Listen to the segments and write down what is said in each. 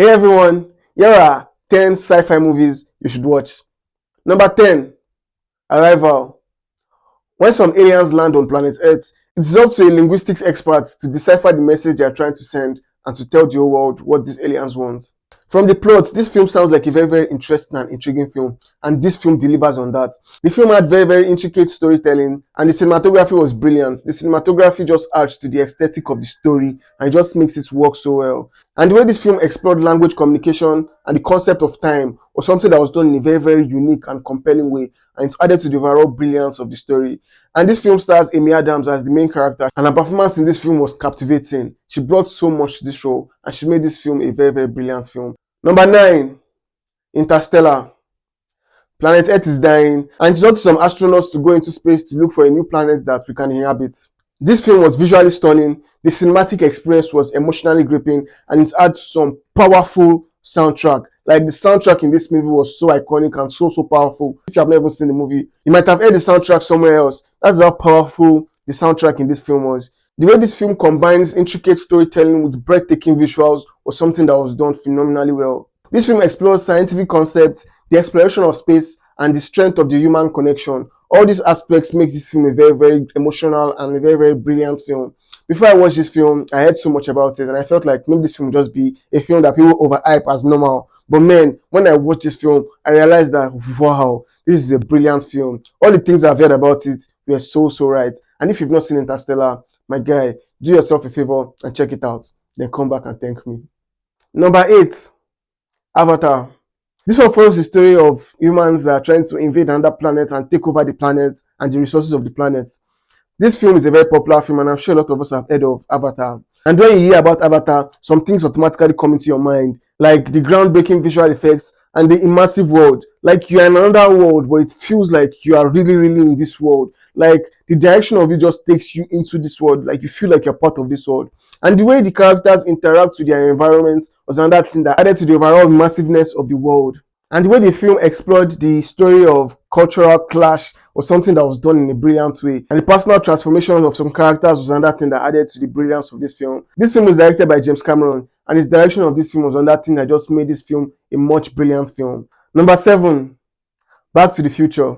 Hey everyone, here are 10 sci-fi movies you should watch. Number 10, Arrival. When some aliens land on planet Earth, it is up to a linguistics expert to decipher the message they are trying to send and to tell the whole world what these aliens want. From the plot, this film sounds like a very interesting and intriguing film, and this film delivers on that. The film had very intricate storytelling, and the cinematography was brilliant. The cinematography just adds to the aesthetic of the story, and it just makes it work so well. And the way this film explored language communication and the concept of time was something that was done in a very unique and compelling way, and it added to the overall brilliance of the story. And this film stars Amy Adams as the main character, and her performance in this film was captivating. She brought so much to this role, and she made this film a very brilliant film. Number 9, Interstellar. Planet Earth is dying, and it's up to some astronauts to go into space to look for a new planet that we can inhabit. This film was visually stunning, the cinematic experience was emotionally gripping, and it had some powerful soundtrack. Like the soundtrack in this movie was so iconic and so powerful. If you have never seen the movie, you might have heard the soundtrack somewhere else. That's how powerful the soundtrack in this film was. The way this film combines intricate storytelling with breathtaking visuals was something that was done phenomenally well. This film explores scientific concepts, the exploration of space, and the strength of the human connection. All these aspects make this film a very emotional and a very brilliant film. Before I watched this film, I heard so much about it, and I felt like maybe this film would just be a film that people overhype as normal. But man, when I watched this film, I realized that wow, this is a brilliant film. All the things I've heard about it were so right. And if you've not seen Interstellar, my guy, do yourself a favor and check it out. Then come back and thank me. Number 8, Avatar. This one follows the story of humans that are trying to invade another planet and take over the planet and the resources of the planet. This film is a very popular film, and I'm sure a lot of us have heard of Avatar. And when you hear about Avatar, some things automatically come into your mind, like the groundbreaking visual effects and the immersive world. Like you are in another world, but it feels like you are really in this world. Like the direction of it just takes you into this world, like you feel like you're part of this world. And the way the characters interact with their environment was another thing that added to the overall massiveness of the world. And the way the film explored the story of cultural clash was something that was done in a brilliant way. And the personal transformation of some characters was another thing that added to the brilliance of this film. This film was directed by James Cameron, and his direction of this film was another thing that just made this film a much brilliant film. Number 7, Back to the Future.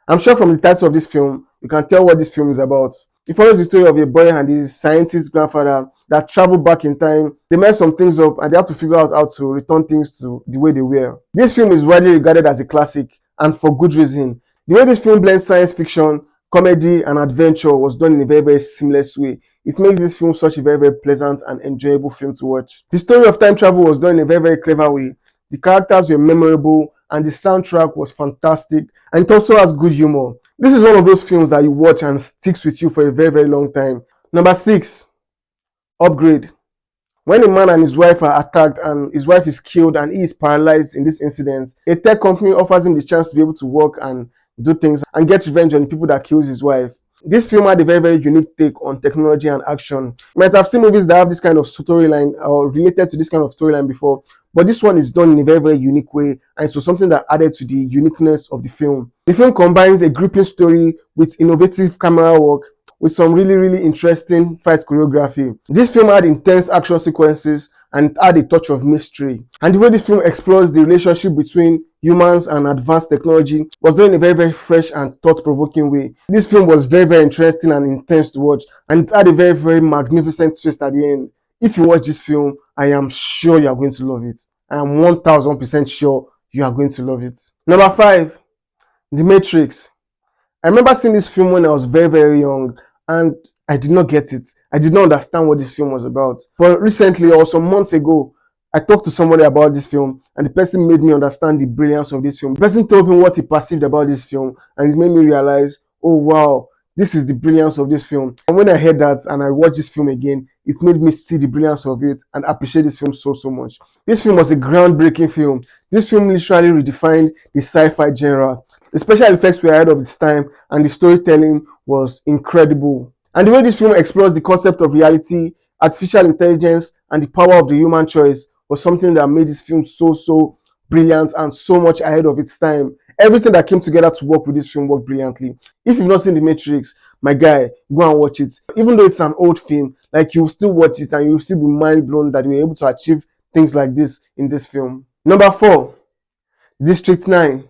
I'm sure from the title of this film, you can tell what this film is about. It follows the story of a boy and his scientist grandfather that traveled back in time. They messed some things up and they have to figure out how to return things to the way they were. This film is widely regarded as a classic, and for good reason. The way this film blends science fiction, comedy, and adventure was done in a very seamless way. It makes this film such a very pleasant and enjoyable film to watch. The story of time travel was done in a very clever way. The characters were memorable, and the soundtrack was fantastic, and it also has good humor. This is one of those films that you watch and sticks with you for a very long time. Number 6, Upgrade. When a man and his wife are attacked and his wife is killed and he is paralyzed in this incident, a tech company offers him the chance to be able to work and do things and get revenge on the people that kills his wife. This film had a very unique take on technology and action. You might have seen movies that have this kind of storyline or related to this kind of storyline before, but this one is done in a very unique way, and it was something that added to the uniqueness of the film. The film combines a gripping story with innovative camera work, with some really interesting fight choreography. This film had intense action sequences and it had a touch of mystery. And the way this film explores the relationship between humans and advanced technology was done in a very fresh and thought-provoking way. This film was very interesting and intense to watch, and it had a very magnificent twist at the end. If you watch this film, I am sure you are going to love it. I am 1000% sure you are going to love it. Number 5, The Matrix. I remember seeing this film when I was very young, and I did not get it. I did not understand what this film was about. But recently, or some months ago, I talked to somebody about this film, and the person made me understand the brilliance of this film. The person told me what he perceived about this film, and it made me realize, oh wow, this is the brilliance of this film. And when I heard that and I watched this film again, it made me see the brilliance of it and appreciate this film so much. This film was a groundbreaking film. This film literally redefined the sci-fi genre. The special effects were ahead of its time, and the storytelling was incredible. And the way this film explores the concept of reality, artificial intelligence, and the power of the human choice was something that made this film so brilliant and so much ahead of its time. Everything that came together to work with this film worked brilliantly. If you've not seen The Matrix, my guy, go and watch it. Even though it's an old film, like you'll still watch it and you'll still be mind blown that we were able to achieve things like this in this film. Number 4, District 9.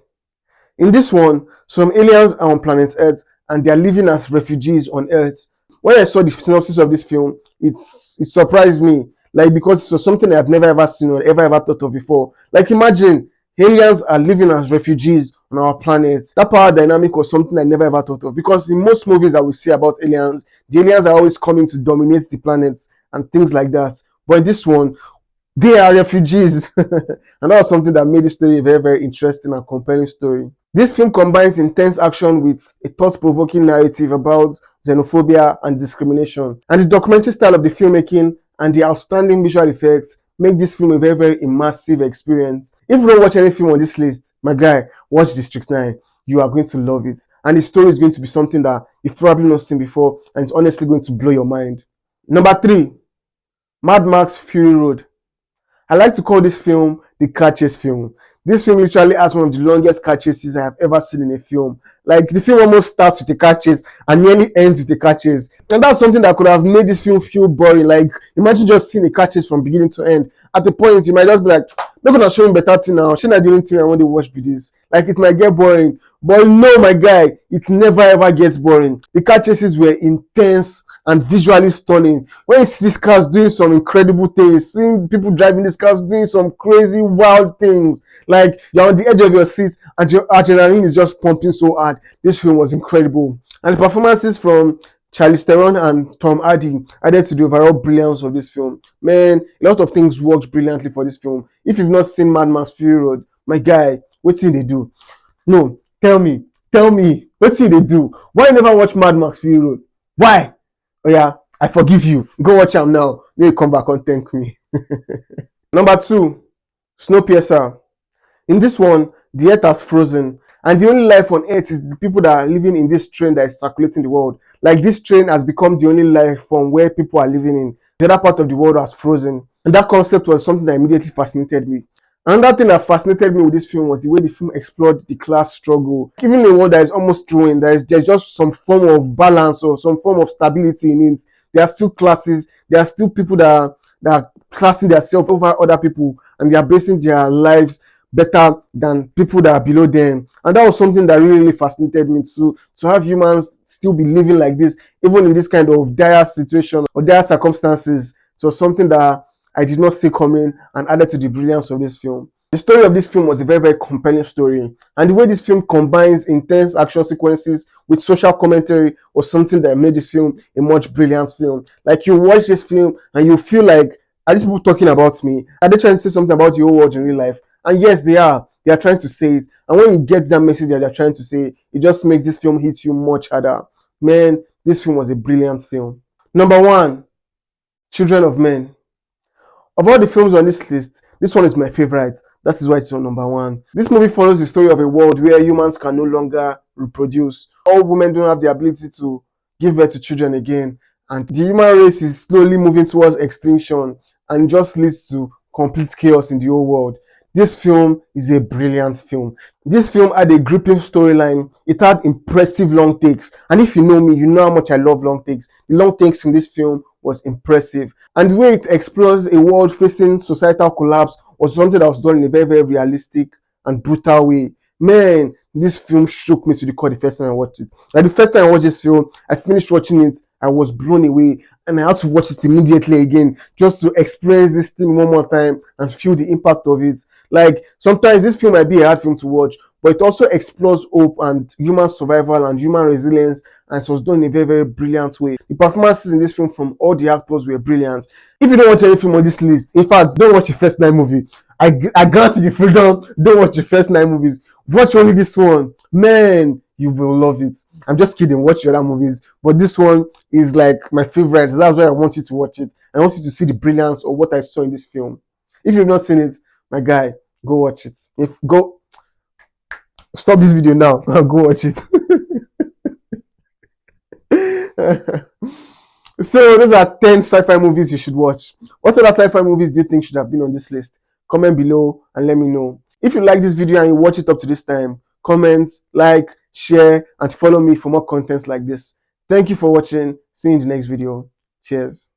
In this one, some aliens are on planet Earth and they are living as refugees on Earth. When I saw the synopsis of this film, it surprised me, like, because it was something I've never ever seen or ever thought of before. Like, imagine aliens are living as refugees on our planet. That power dynamic was something I never ever thought of, because in most movies that we see about aliens, the aliens are always coming to dominate the planet and things like that. But in this one, they are refugees. And that was something that made the story a very, very interesting and compelling story. This film combines intense action with a thought-provoking narrative about xenophobia and discrimination. And the documentary style of the filmmaking and the outstanding visual effects make this film a very, very immersive experience. If you don't watch any film on this list, my guy, watch District 9. You are going to love it. And the story is going to be something that you've probably not seen before, and it's honestly going to blow your mind. Number 3, Mad Max Fury Road. I like to call this film the car chase film. This film literally has one of the longest car chases I have ever seen in a film. Like, the film almost starts with a car chase and nearly ends with a car chase. And that's something that could have made this film feel boring. Like, imagine just seeing a car chase from beginning to end. At the point, you might just be like, they're gonna show me better thing now. Shouldn't I do anything I want to watch with this? Like, it might get boring. But no, my guy, it never ever gets boring. The car chases were intense and visually stunning. When you see these cars doing some incredible things, seeing people driving these cars doing some crazy wild things, like you're on the edge of your seat and your adrenaline is just pumping so hard. This film was incredible. And the performances from Charlize Theron and Tom Hardy added to the overall brilliance of this film. Man, a lot of things worked brilliantly for this film. If you've not seen Mad Max Fury Road, my guy, what did they do? No, tell me, what did they do? Why you never watch Mad Max Fury Road? Why? Oh yeah, I forgive you. Go watch them now. Then you come back and thank me. Number 2, Snowpiercer. In this one, the earth has frozen, and the only life on earth is the people that are living in this train that is circulating the world. Like, this train has become the only life form where people are living in. The other part of the world has frozen. And that concept was something that immediately fascinated me. Another thing that fascinated me with this film was the way the film explored the class struggle. Even in a world that is almost ruined, there's just some form of balance or some form of stability in it. There are still classes, there are still people that are classing themselves over other people, and they are basing their lives better than people that are below them. And that was something that really fascinated me to have humans still be living like this, even in this kind of dire situation or dire circumstances. So something that I did not see coming and added to the brilliance of this film. The story of this film was a very, very compelling story. And the way this film combines intense action sequences with social commentary was something that made this film a much brilliant film. Like, you watch this film and you feel like, are these people talking about me? Are they trying to say something about the whole world in real life? And yes, they are. They are trying to say it. And when you get that message that they're trying to say, it just makes this film hit you much harder. Man, this film was a brilliant film. Number 1, Children of Men. Of all the films on this list, this one is my favorite. That is why it's on number 1. This movie follows the story of a world where humans can no longer reproduce. All women don't have the ability to give birth to children again. And the human race is slowly moving towards extinction and just leads to complete chaos in the whole world. This film is a brilliant film. This film had a gripping storyline. It had impressive long takes. And if you know me, you know how much I love long takes. The long takes in this film was impressive. And the way it explores a world facing societal collapse was something that was done in a very, very realistic and brutal way. Man, this film shook me to the core the first time I watched it. Like, the first time I watched this film, I finished watching it, I was blown away, and I had to watch it immediately again just to experience this thing one more time and feel the impact of it. Like, sometimes this film might be a hard film to watch, but it also explores hope and human survival and human resilience, and it was done in a very, very brilliant way. The performances in this film from all the actors were brilliant. If you don't watch any film on this list, in fact, don't watch the first 9 movies. I grant you the freedom. Don't watch the first 9 movies. Watch only this one. Man, you will love it. I'm just kidding. Watch the other movies, but this one is like my favorite. That's why I want you to watch it. I want you to see the brilliance of what I saw in this film. If you've not seen it, my guy, go watch it. Stop this video now and go watch it. So those are 10 sci-fi movies you should watch. What other sci-fi movies do you think should have been on this list? Comment below and let me know. If you like this video and you watch it up to this time, comment, like, share, and follow me for more contents like this. Thank you for watching. See you in the next video. Cheers.